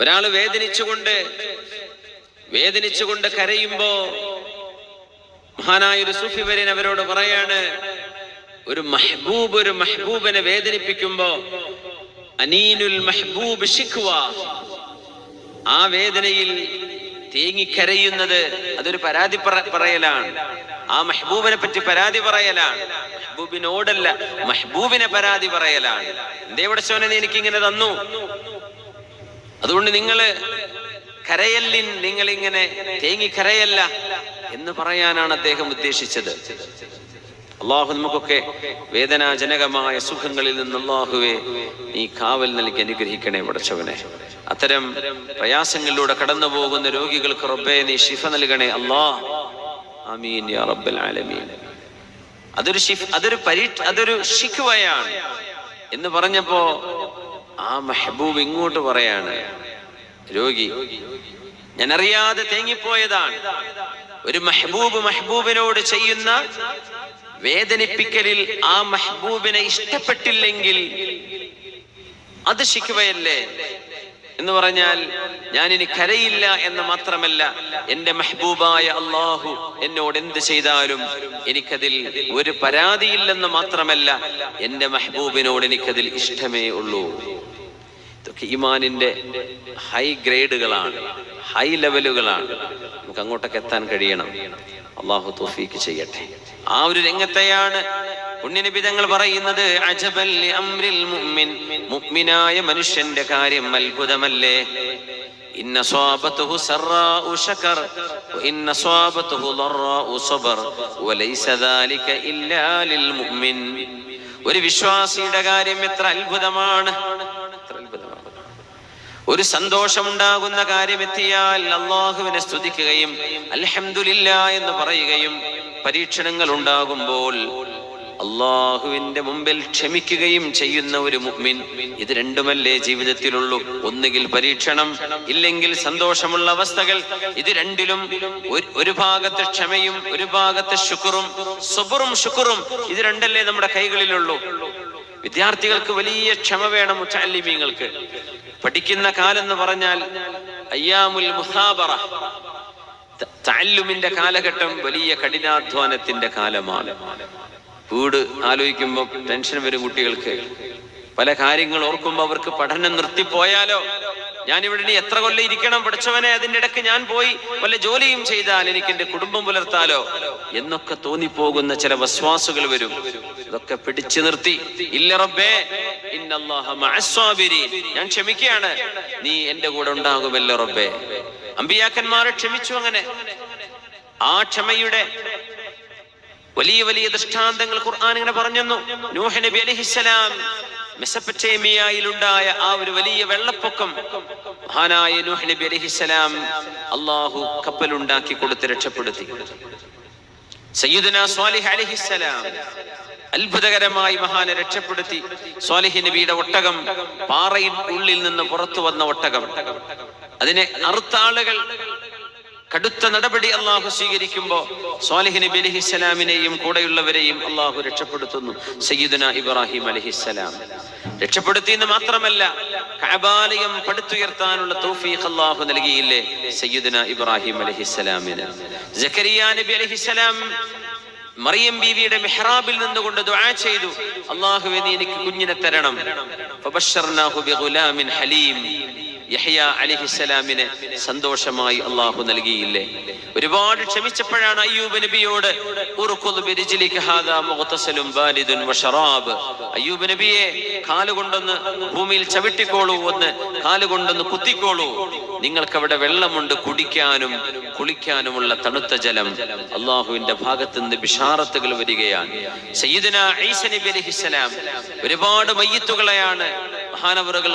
ഒരാൾ വേദനിച്ചുകൊണ്ട് കരയുമ്പോ മഹാനായ ഒരു സൂഫി വര്യൻ അവരോട് പറയാണ്, ഒരു മെഹബൂബിനെ വേദനിപ്പിക്കുമ്പോ അനീനുൽ മെഹബൂബ് ശിഖ്വ, ആ വേദനയിൽ തേങ്ങിക്കരയുന്നത് അതൊരു പരാതി പറയലാണ്. ആ മെഹബൂബിനെ പറ്റി പരാതി പറയലാണ്. മെഹബൂബിനോടല്ല, മെഹബൂബിനെ പരാതി പറയലാണ്. എന്തേ പടച്ചോനെ നീ എനിക്കിങ്ങനെ തന്നു, അതുകൊണ്ട് നിങ്ങള് കരയല്ലിൻ, നിങ്ങളിങ്ങനെ തേങ്ങിക്കരയല്ല എന്ന് പറയാനാണ് അദ്ദേഹം ഉദ്ദേശിച്ചത്. അള്ളാഹു നമുക്കൊക്കെ വേദനാജനകമായ സുഖങ്ങളിൽ നിന്ന് അള്ളാഹുവെ നീ കാവൽ നൽകി അനുഗ്രഹിക്കണേ പടച്ചവനെ. അത്തരം പ്രയാസങ്ങളിലൂടെ കടന്നു പോകുന്ന രോഗികൾക്ക് റബ്ബേ നീ ശിഫ നൽകണേ അല്ലാഹ്. ആമീൻ യാ റബ്ബൽ ആലമീൻ. അതൊരു ശിഖ്വയാണ് എന്ന് പറഞ്ഞപ്പോ ആ മെഹബൂബ് ഇങ്ങോട്ട് പറയാണ്, രോഗി ഞാൻ അറിയാതെ തേങ്ങിപ്പോയതാണ്. ഒരു മെഹബൂബിനോട് ചെയ്യുന്ന വേദനിപ്പിക്കലിൽ ആ മെഹബൂബിനെ ഇഷ്ടപ്പെട്ടില്ലെങ്കിൽ അത് ശിഖ്വയല്ലേ എന്ന് പറഞ്ഞാൽ ഞാൻ ഇനി കരയില്ല എന്ന് മാത്രമല്ല, എന്റെ മെഹബൂബായ അള്ളാഹു എന്നോട് എന്ത് ചെയ്താലും എനിക്കതിൽ ഒരു പരാതിയില്ലെന്ന് മാത്രമല്ല, എന്റെ മെഹബൂബിനോട് എനിക്കതിൽ ഇഷ്ടമേ ഉള്ളൂ. ഇതൊക്കെ ഈമാനിന്റെ ഹൈ ഗ്രേഡുകളാണ്, ഹൈ ലെവലുകളാണ്. നമുക്ക് അങ്ങോട്ടൊക്കെ എത്താൻ കഴിയണം. അള്ളാഹു തൗഫീഖ് ചെയ്യട്ടെ. ആ ഒരു രംഗത്തെയാണ് പുണ്യനബി തങ്ങൾ പറയുന്നത്, അജബൽ ലി അംരിൽ മുഅ്മിൻ, മുഅ്മിനായ മനുഷ്യന്റെ കാര്യം അത്ഭുതമല്ലേ. ഇന്ന സ്വാബതുഹു സറാഉ ശകർ വഇന്ന സ്വാബതുഹു ദറാഉ സബർ വലൈസ ദാലിക ഇല്ലാ ലിൽ മുഅ്മിൻ. ഒരു വിശ്വാസിയുടെ കാര്യം എത്ര അത്ഭുതമാണ്, ഒരു സന്തോഷമുണ്ടാകുന്ന കാര്യമെത്തിയാൽ അള്ളാഹുവിനെ സ്തുതിക്കുകയും അൽഹംദുലില്ലാഹ് എന്ന് പറയുകയും, പരീക്ഷണങ്ങൾ ഉണ്ടാകുമ്പോൾ അള്ളാഹുവിന്റെ മുമ്പിൽ ക്ഷമിക്കുകയും ചെയ്യുന്ന ഒരു മുഅ്മിൻ. ഇത് രണ്ടുമല്ലേ ജീവിതത്തിലുള്ളൂ. ഒന്നുകിൽ പരീക്ഷണം, ഇല്ലെങ്കിൽ സന്തോഷമുള്ള അവസ്ഥകൾ. ഇത് രണ്ടിലും ഒരു ഭാഗത്ത് ക്ഷമയും ഒരു ഭാഗത്ത് ശുക്റും, സബറും ശുക്റും, ഇത് രണ്ടല്ലേ നമ്മുടെ കൈകളിലുള്ളൂ. വിദ്യാർത്ഥികൾക്ക് വലിയ ക്ഷമ വേണം. മുതഅല്ലിമീങ്ങൾക്ക് പഠിക്കുന്ന കാലം എന്ന് പറഞ്ഞാൽ അയ്യാമുൽ മുസാബറ, തഅല്ലുമിന്റെ കാലഘട്ടം വലിയ കഠിനാധ്വാനത്തിന്റെ കാലമാണ്. വീട് ആലോചിക്കുമ്പോൾ ടെൻഷൻ വരും കുട്ടികൾക്ക്. പല കാര്യങ്ങൾ ഓർക്കുമ്പോൾ അവർക്ക് പഠനം നിർത്തിപ്പോയാലോ, ഞാനിവിടെ ഇനി എത്ര കൊല്ലം ഇരിക്കണം പഠിച്ചവനെ, അതിൻ്റെ ഇടയ്ക്ക് ഞാൻ പോയി വല്ല ജോലിയും ചെയ്താൽ എനിക്ക് എന്റെ കുടുംബം പുലർത്താലോ എന്നൊക്കെ തോന്നിപ്പോകുന്ന ചില വസ്വാസുകൾ വരും. ഇതൊക്കെ പിടിച്ചു നിർത്തി, ഇല്ല റബ്ബേ ഇന്നല്ലാഹ മഅസ്സാബിരീൻ, ഞാൻ ക്ഷമിക്കുകയാണ്, നീ എന്റെ കൂടെ ഉണ്ടാകുമല്ലോ റബ്ബേ. അമ്പിയാക്കന്മാരെ ക്ഷമിച്ചു. അങ്ങനെ ആ ക്ഷമയുടെ വലിയ വലിയ ദൃഷ്ടാന്തങ്ങൾ ഖുർആൻ ഇങ്ങനെ പറഞ്ഞു. നൂഹ് നബി അലൈഹിസ്സലാം മെസപ്പൊട്ടേമിയയിലുണ്ടായ ആ ഒരു വലിയ വെള്ളപ്പൊക്കം, മഹാനായ നൂഹ് നബി അലൈഹിസ്സലാം അള്ളാഹു കപ്പലുണ്ടാക്കി കൊടുത്ത് രക്ഷപ്പെടുത്തി. സയ്യിദുനാ സ്വാലിഹ് അലൈഹിസ്സലാം അത്ഭുതകരമായി മഹാനെ രക്ഷപ്പെടുത്തി. സ്വാലിഹ് നബിയുടെ ഒട്ടകം, പാറയിൽ ഉള്ളിൽ നിന്ന് പുറത്തു വന്ന ഒട്ടകം, അതിനെ അറുത്ത ആളുകൾ കടുത്ത നടപടി അള്ളാഹു സ്വീകരിക്കുമ്പോ സ്വാലിഹ് നബി അലൈഹിസ്സലാമിനെയും കൂടെയുള്ളവരെയും അള്ളാഹു രക്ഷപ്പെടുത്തുന്നു. സയ്യിദുനാ ഇബ്രാഹിം അലൈഹിസ്സലാം രക്ഷപ്പെടുത്തി എന്ന് മാത്രമല്ല, കഅബാലയം പടുത്തുയർത്താനുള്ള തൗഫീഖ് അള്ളാഹു നൽകിയില്ലേ സയ്യിദുനാ ഇബ്രാഹിം അലൈഹിസ്സലാമിന്. സക്കരിയ നബി അലൈഹിസ്സലാം മറിയം ബീവിയുടെ മിഹ്റാബിൽ നിന്നുകൊണ്ട് ദുആ ചെയ്തു, അല്ലാഹുവേ നീ എനിക്ക് കുഞ്ഞിനെ തരണം. ഫബശർനാഹു ബിഗുലാമിൻ ഹലീം. യഹ്യ അലൈഹിസ്സലാമിനെ സന്തോഷമായി അള്ളാഹു നൽകിയില്ലേ. ഒരുപാട് ക്ഷമിച്ചപ്പോഴാണ് അയ്യൂബ് നബിയോട് അയ്യൂബ് നബിയെ കാലുകൊണ്ടൊന്ന് ഭൂമിയിൽ ചവിട്ടിക്കോളൂ, ഒന്ന് കാലുകൊണ്ടൊന്ന് കുത്തിക്കോളൂ, നിങ്ങൾക്ക് അവിടെ വെള്ളമുണ്ട്, കുടിക്കാനും കുളിക്കാനുമുള്ള തണുത്ത ജലം. അള്ളാഹുവിന്റെ ഭാഗത്ത് നിന്ന് ബിശാറത്തുകൾ വരികയാണ്. സയ്യിദുനാ ഈസ നബി അലൈഹിസ്സലാം ഒരുപാട് മയ്യിത്തുകളെയാണ് മഹാനവറുകൾ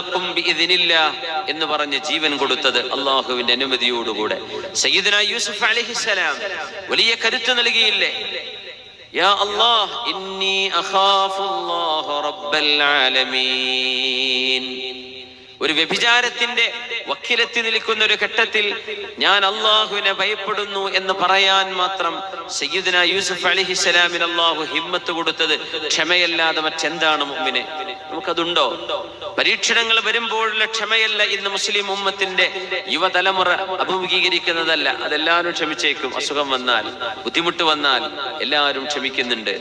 എന്ന് പറഞ്ഞ് ജീവൻ കൊടുത്തത് അള്ളാഹുവിന്റെ അനുമതിയോടുകൂടെ. സയ്യിദുനാ യൂസുഫ് അലൈഹിസ്സലാം വലിയ കരുത്ത് നൽകിയില്ലേ, യാ അല്ലാഹ് ഇന്നി അഖാഫുല്ലാഹ റബ്ബൽ ആലമീൻ. ഒരു വ്യഭിചാരത്തിന്റെ വക്കിലെത്തി നിൽക്കുന്ന ഒരു ഘട്ടത്തിൽ ഞാൻ അള്ളാഹുവിനെ ഭയപ്പെടുന്നു എന്ന് പറയാൻ മാത്രം സയ്യിദുനാ യൂസുഫ് അലൈഹിസ്സലാമിന് അള്ളാഹു ഹിമ്മത്ത് കൊടുത്തത് ക്ഷമയല്ലാതെ മറ്റെന്താണ് മുഅ്മിനെ? നമുക്കതുണ്ടോ? പരീക്ഷണങ്ങൾ വരുമ്പോഴുള്ള ക്ഷമയല്ല ഇന്ന് മുസ്ലിം ഉമ്മത്തിന്റെ യുവതലമുറ അഭിമുഖീകരിക്കുന്നതല്ല. അതെല്ലാവരും ക്ഷമിച്ചേക്കും. അസുഖം വന്നാൽ, ബുദ്ധിമുട്ട് വന്നാൽ എല്ലാവരും ക്ഷമിക്കുന്നുണ്ട്.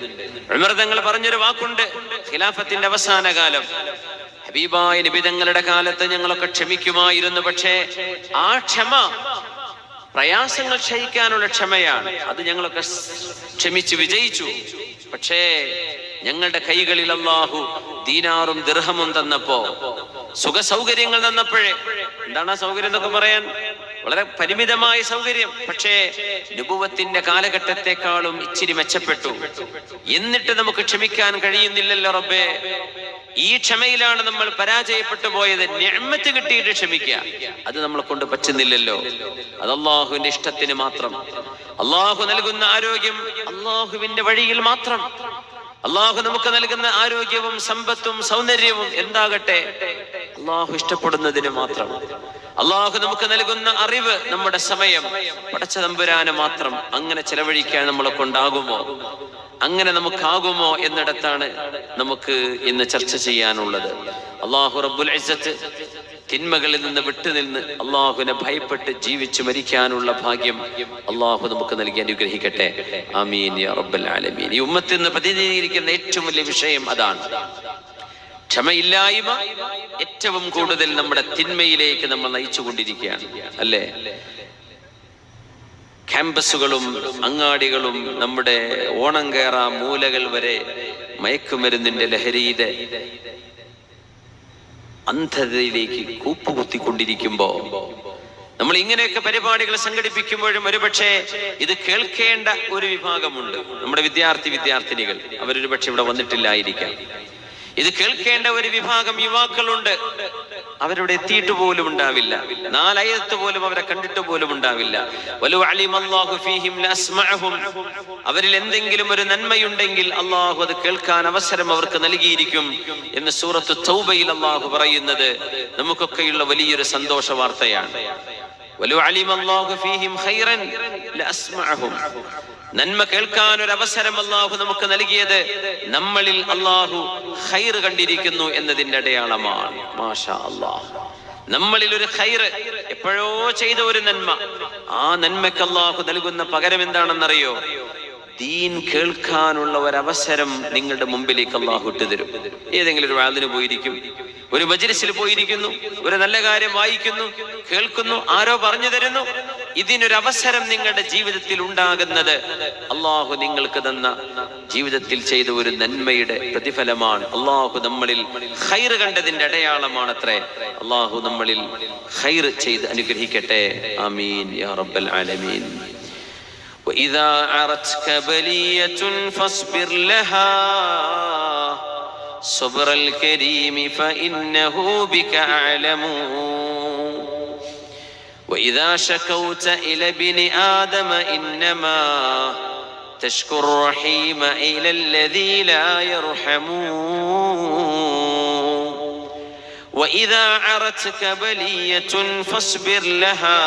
ഉമർ തങ്ങൾ പറഞ്ഞൊരു വാക്കുണ്ട്, ഖിലാഫത്തിന്റെ അവസാന കാലം, ഹബീബായ നബി തങ്ങളുടെ കാലത്ത് ഞങ്ങളൊക്കെ ക്ഷമിക്കുമായിരുന്നു. പക്ഷേ ആ ക്ഷമ പ്രയാസങ്ങൾ ക്ഷയിക്കാനുള്ള ക്ഷമയാണ്. അത് ഞങ്ങളൊക്കെ ക്ഷമിച്ച് വിജയിച്ചു. പക്ഷേ ഞങ്ങളുടെ കൈകളിൽ അല്ലാഹു ദീനാറും ദിർഹമും തന്നപ്പോ, സുഖ സൗകര്യങ്ങൾ തന്നപ്പോഴേ, എന്താണ് ആ സൗകര്യം എന്നൊക്കെ പറയാൻ? വളരെ പരിമിതമായ സൗകര്യം. പക്ഷേ നുബുവത്തിന്റെ കാലഘട്ടത്തെക്കാളും ഇച്ചിരി മെച്ചപ്പെട്ടു. എന്നിട്ട് നമുക്ക് ക്ഷമിക്കാൻ കഴിയുന്നില്ലല്ലോ റബ്ബേ. ഈ ക്ഷമയിലാണ് നമ്മൾ പരാജയപ്പെട്ടു പോയത്. നിഅ്മത്ത് കിട്ടിയിട്ട് ക്ഷമിക്കുക, അത് നമ്മളെ കൊണ്ട് പറ്റുന്നില്ലല്ലോ. അത് അല്ലാഹുവിന്റെ ഇഷ്ടത്തിന് മാത്രം. അല്ലാഹു നൽകുന്ന ആരോഗ്യം അല്ലാഹുവിന്റെ വഴിയിൽ മാത്രം. അല്ലാഹു നമുക്ക് നൽകുന്ന ആരോഗ്യവും സമ്പത്തും സൗന്ദര്യവും എന്താകട്ടെ അല്ലാഹു ഇഷ്ടപ്പെടുന്നതിന് മാത്രം. അല്ലാഹു നമുക്ക് നൽകുന്ന അറിവ്, നമ്മുടെ സമയം പടച്ച തമ്പുരാന് മാത്രം. അങ്ങനെ ചെലവഴിക്കാൻ നമ്മളെ കൊണ്ടാകുമോ? അങ്ങനെ നമുക്കാകുമോ എന്നിടത്താണ് നമുക്ക് ഇന്ന് ചർച്ച ചെയ്യാനുള്ളത്. അല്ലാഹു റബ്ബുൽ ഇസ്സത്ത് തിന്മകളിൽ നിന്ന് വിട്ടുനിന്ന് അള്ളാഹുവിനെ ഭയപ്പെട്ട് ജീവിച്ചു മരിക്കാനുള്ള ഭാഗ്യം അള്ളാഹു നമുക്ക് നൽകി അനുഗ്രഹിക്കട്ടെ. ആമീൻ യാ റബ്ബൽ ആലമീൻ. ഈ ഉമ്മത്തിൽ നിന്ന് പ്രതിനിധീകരിക്കുന്ന ഏറ്റവും വലിയ വിഷയം അതാണ്. ക്ഷമയില്ലായ്മ ഏറ്റവും കൂടുതൽ നമ്മുടെ തിന്മയിലേക്ക് നമ്മൾ നയിച്ചുകൊണ്ടിരിക്കുകയാണ്, അല്ലേ? ക്യാമ്പസുകളും അങ്ങാടികളും നമ്മുടെ ഓണം കേറാ മൂലകൾ വരെ മയക്കുമരുന്നിന്റെ ലഹരിയുടെ അന്ധതയിലേക്ക് കൂപ്പുകുത്തിക്കൊണ്ടിരിക്കുമ്പോ നമ്മൾ ഇങ്ങനെയൊക്കെ പരിപാടികൾ സംഘടിപ്പിക്കുമ്പോഴും ഒരുപക്ഷെ ഇത് കേൾക്കേണ്ട ഒരു വിഭാഗമുണ്ട്, നമ്മുടെ വിദ്യാർത്ഥിനികൾ. അവരൊരു പക്ഷെ ഇവിടെ വന്നിട്ടില്ലായിരിക്കാം. ഇത് കേൾക്കേണ്ട ഒരു വിഭാഗം യുവാക്കളുണ്ട്. അവരുടെ എത്തിയിട്ട് പോലും ഉണ്ടാവില്ല, 4 ആയത്ത് പോലും അവരെ കണ്ടിട്ട് പോലും ഉണ്ടാവില്ല. അവരിൽ എന്തെങ്കിലും ഒരു നന്മയുണ്ടെങ്കിൽ അള്ളാഹു അത് കേൾക്കാൻ അവസരം അവർക്ക് നൽകിയിരിക്കും എന്ന് സൂറത്ത് തൗബയിൽ അള്ളാഹു പറയുന്നത് നമുക്കൊക്കെയുള്ള വലിയൊരു സന്തോഷ വാർത്തയാണ്. നന്മ കേൾക്കാൻ ഒരു അവസരം അള്ളാഹു നമുക്ക് നൽകിയത് നമ്മളിൽ അള്ളാഹു ഖൈർ കണ്ടിരിക്കുന്നു എന്നതിന്റെ അടയാളമാണ്. മാഷാ അല്ലാഹ്, നമ്മളിൽ ഒരു ഖൈർ, എപ്പോഴോ ചെയ്ത ഒരു നന്മ, ആ നന്മയ്ക്ക് അള്ളാഹു നൽകുന്ന പകരം എന്താണെന്നറിയോ? ദീൻ കേൾക്കാനുള്ള ഒരവസരം നിങ്ങളുടെ മുമ്പിലേക്ക് അള്ളാഹു ഇട്ടുതരും. ഏതെങ്കിലും ഒരു വാളിന് പോയിരിക്കും, ഒരു മജ്‌ലിസിൽ പോയിരിക്കുന്നു, ഒരു നല്ല കാര്യം വായിക്കുന്നു, കേൾക്കുന്നു, ആരോ പറഞ്ഞു തരുന്നു. ഇതിനൊരവസരം നിങ്ങളുടെ ജീവിതത്തിൽ ഉണ്ടാകുന്നത് അള്ളാഹു നിങ്ങൾക്ക് തന്ന ജീവിതത്തിൽ ചെയ്ത ഒരു നന്മയുടെ പ്രതിഫലമാണ്. അള്ളാഹു നമ്മളിൽ ഖൈർ കണ്ടതിന്റെ അടയാളമാണത്രേ. അള്ളാഹു നമ്മളിൽ ഖൈർ ചെയ്ത് അനുഗ്രഹിക്കട്ടെ. ആമീൻ യാ റബ്ബൽ ആലമീൻ. وإذا عرتك بلية فاصبر لها صبر الكريم فإنه بك أعلم وإذا شكوت إلى ابن آدم إنما تشكو الرحيم إلى الذي لا يرحم وإذا عرتك بلية فاصبر لها.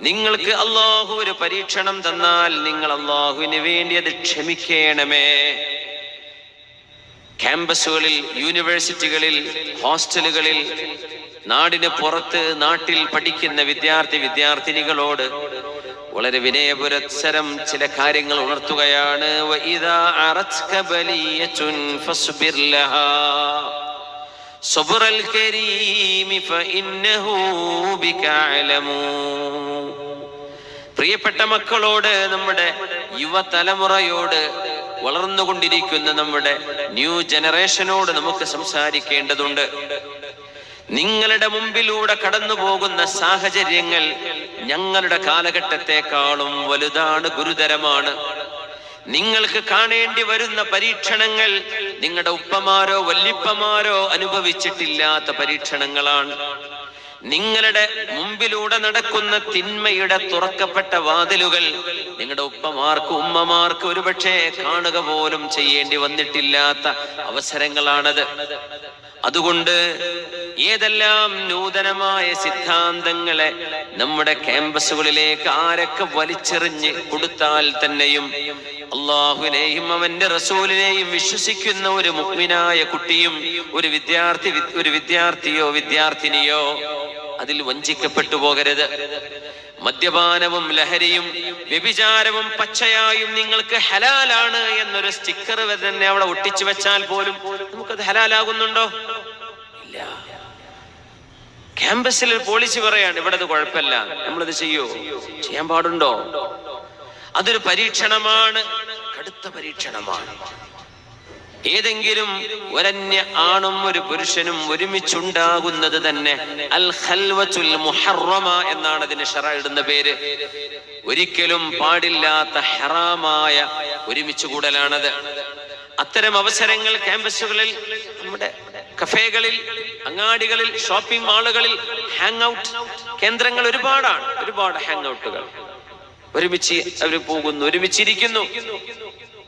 നിങ്ങൾക്ക് അള്ളാഹു ഒരു പരീക്ഷണം തന്നാൽ നിങ്ങൾ അള്ളാഹുവിന് വേണ്ടി അത് ക്ഷമിക്കണമേ. ക്യാമ്പസുകളിൽ, യൂണിവേഴ്സിറ്റികളിൽ, ഹോസ്റ്റലുകളിൽ, നാടിന് പുറത്ത്, നാട്ടിൽ പഠിക്കുന്ന വിദ്യാർത്ഥിനികളോട് വളരെ വിനയപുരസ്സരം ചില കാര്യങ്ങൾ ഉണർത്തുകയാണ്. വഇദാ അറത്ക ബലിയത്തുൻ ഫസ്ബിർ ലഹാ സബ്റൽ കരീം ഫഇന്നഹു ബിക അലമു. പ്രിയപ്പെട്ട മക്കളോട്, നമ്മുടെ യുവതലമുറയോട്, വളർന്നുകൊണ്ടിരിക്കുന്ന നമ്മുടെ ന്യൂ ജനറേഷനോട് നമുക്ക് സംസാരിക്കേണ്ടതുണ്ട്. നിങ്ങളുടെ മുമ്പിലൂടെ കടന്നു പോകുന്ന സാഹചര്യങ്ങൾ ഞങ്ങളുടെ കാലഘട്ടത്തെക്കാളും വലുതാണ്, ഗുരുതരമാണ്. നിങ്ങൾക്ക് കാണേണ്ടി വരുന്ന പരീക്ഷണങ്ങൾ നിങ്ങളുടെ ഉപ്പമാരോ വല്യപ്പമാരോ അനുഭവിച്ചിട്ടില്ലാത്ത പരീക്ഷണങ്ങളാണ്. നിങ്ങളുടെ മുമ്പിലൂടെ നടക്കുന്ന തിന്മയുടെ തുറക്കപ്പെട്ട വാതിലുകൾ നിങ്ങളുടെ ഉപ്പമാർക്ക്, ഉമ്മമാർക്ക് ഒരുപക്ഷെ കാണുക പോലും ചെയ്യേണ്ടി വന്നിട്ടില്ലാത്ത അവസരങ്ങളാണത്. അതുകൊണ്ട് ഏതെല്ലാം നൂതനമായ സിദ്ധാന്തങ്ങളെ നമ്മുടെ ക്യാമ്പസുകളിലേക്ക് ആരൊക്കെ വലിച്ചെറിഞ്ഞ് കൊടുത്താൽ തന്നെയും അള്ളാഹുവിനെയും അവന്റെ റസൂലിനെയും വിശ്വസിക്കുന്ന ഒരു മുഅ്മിനായ കുട്ടിയും ഒരു വിദ്യാർത്ഥിയോ വിദ്യാർത്ഥിനിയോ അതിൽ വഞ്ചിക്കപ്പെട്ടു പോകരുത്. മദ്യപാനവും ലഹരിയും വ്യഭിചാരവും പച്ചയായും നിങ്ങൾക്ക് ഹലാലാണ് എന്നൊരു സ്റ്റിക്കർ തന്നെ അവിടെ ഒട്ടിച്ചു വെച്ചാൽ പോലും നമുക്കത് ഹലാലാകുന്നുണ്ടോ? ഇല്ല. ക്യാമ്പസിൽ പോളിസി പറയാണ് ഇവിടെ അത് കുഴപ്പമില്ല, നമ്മളത് ചെയ്യാൻ പാടുണ്ടോ? അതൊരു പരീക്ഷണമാണ്, കടുത്ത പരീക്ഷണമാണ്. ഏതെങ്കിലും ഒരന്യ ആണും ഒരു പുരുഷനും ഒരുമിച്ചുണ്ടാകുന്നത് തന്നെ അൽ ഖൽവത്തുൽ മുഹറമ എന്നാണ് അതിന് ശറഅ ഇടുന്ന പേര്. ഒരിക്കലും പാടില്ലാത്ത ഹറാമായ ഒരുമിച്ച് കൂടലാണത്. അത്തരം അവസരങ്ങൾ ക്യാമ്പസുകളിൽ, നമ്മുടെ കഫേകളിൽ, അങ്ങാടികളിൽ, ഷോപ്പിംഗ് മാളുകളിൽ ഹാങ് ഔട്ട് കേന്ദ്രങ്ങൾ ഒരുപാടാണ്. ഒരുപാട് ഹാങ് ഔട്ടുകൾ. ഒരുമിച്ച് അവർ പോകുന്നു, ഒരുമിച്ചിരിക്കുന്നു,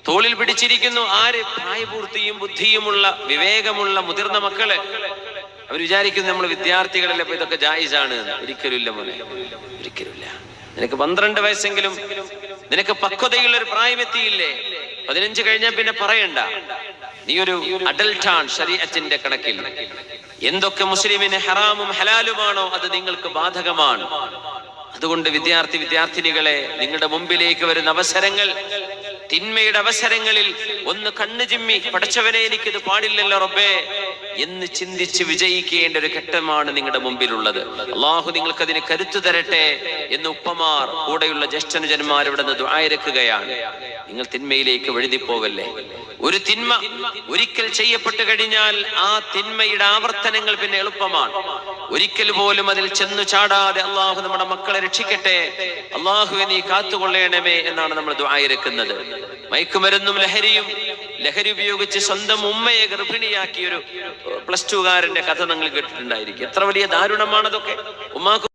തോളിൽ പിടിച്ചിരിക്കുന്നു. ആര്? പ്രായപൂർത്തിയും ബുദ്ധിയുമുള്ള വിവേകമുള്ള മുതിർന്ന മക്കള്. അവർ വിചാരിക്കുന്നു നമ്മൾ വിദ്യാർത്ഥികളല്ലേ, അപ്പൊ ഇതൊക്കെ ജായിസാണ്. ഒരിക്കലുമില്ല മോനെ, ഒരിക്കലുമില്ല. നിനക്ക് 12 വയസ്സെങ്കിലും നിനക്ക് പക്വതയുള്ള ഒരു പ്രായമെത്തിയില്ലേ? 15 കഴിഞ്ഞാൽ പിന്നെ പറയണ്ട, നീ ഒരു അഡൽട്ടാണ് ശരീഅത്തിന്റെ കണക്കിൽ. എന്തൊക്കെ മുസ്ലിമിന് ഹറാമും ഹലാലുമാണോ അത് നിങ്ങൾക്ക് ബാധകമാണ്. അതുകൊണ്ട് വിദ്യാർത്ഥിനികളെ, നിങ്ങളുടെ മുമ്പിലേക്ക് വരുന്ന അവസരങ്ങൾ, തിന്മയുടെ അവസരങ്ങളിൽ ഒന്ന് കണ്ണു ചിമ്മി പടച്ചവനെ എനിക്കിത് പാടില്ലല്ലോ റബ്ബേ എന്ന് ചിന്തിച്ച് വിജയിക്കേണ്ട ഒരു ഘട്ടമാണ് നിങ്ങളുടെ മുമ്പിലുള്ളത്. അള്ളാഹു നിങ്ങൾക്ക് അതിന് കരുത്തു തരട്ടെ എന്ന് ഉപ്പമാർ, കൂടെയുള്ള ജ്യേഷ്ഠനുജന്മാർ ഇവിടെ നിന്ന് ദുആ ഇറക്കുകയാണ്. നിങ്ങൾ തിന്മയിലേക്ക് വഴുതിപ്പോകല്ലേ. ഒരു തിന്മ ഒരിക്കൽ ചെയ്യപ്പെട്ടു കഴിഞ്ഞാൽ ആ തിന്മയുടെ ആവർത്തനങ്ങൾ പിന്നെ എളുപ്പമാണ്. ഒരിക്കൽ പോലും അതിൽ ചെന്നു ചാടാതെ അള്ളാഹു നമ്മുടെ മക്കളെ രക്ഷിക്കട്ടെ, അള്ളാഹുവെ നീ കാത്തുകൊള്ളണമേ എന്നാണ് നമ്മൾ ദുആ ഇറക്കുന്നത്. മയക്കുമരുന്നും ലഹരി ഉപയോഗിച്ച് സ്വന്തം ഉമ്മയെ ഗർഭിണിയാക്കിയ ഒരു +2 കാരന്റെ കഥ നിങ്ങൾ കേട്ടിട്ടുണ്ടായിരിക്കും. എത്ര വലിയ ദാരുണമാണതൊക്കെ. ഉമ്മാക്ക്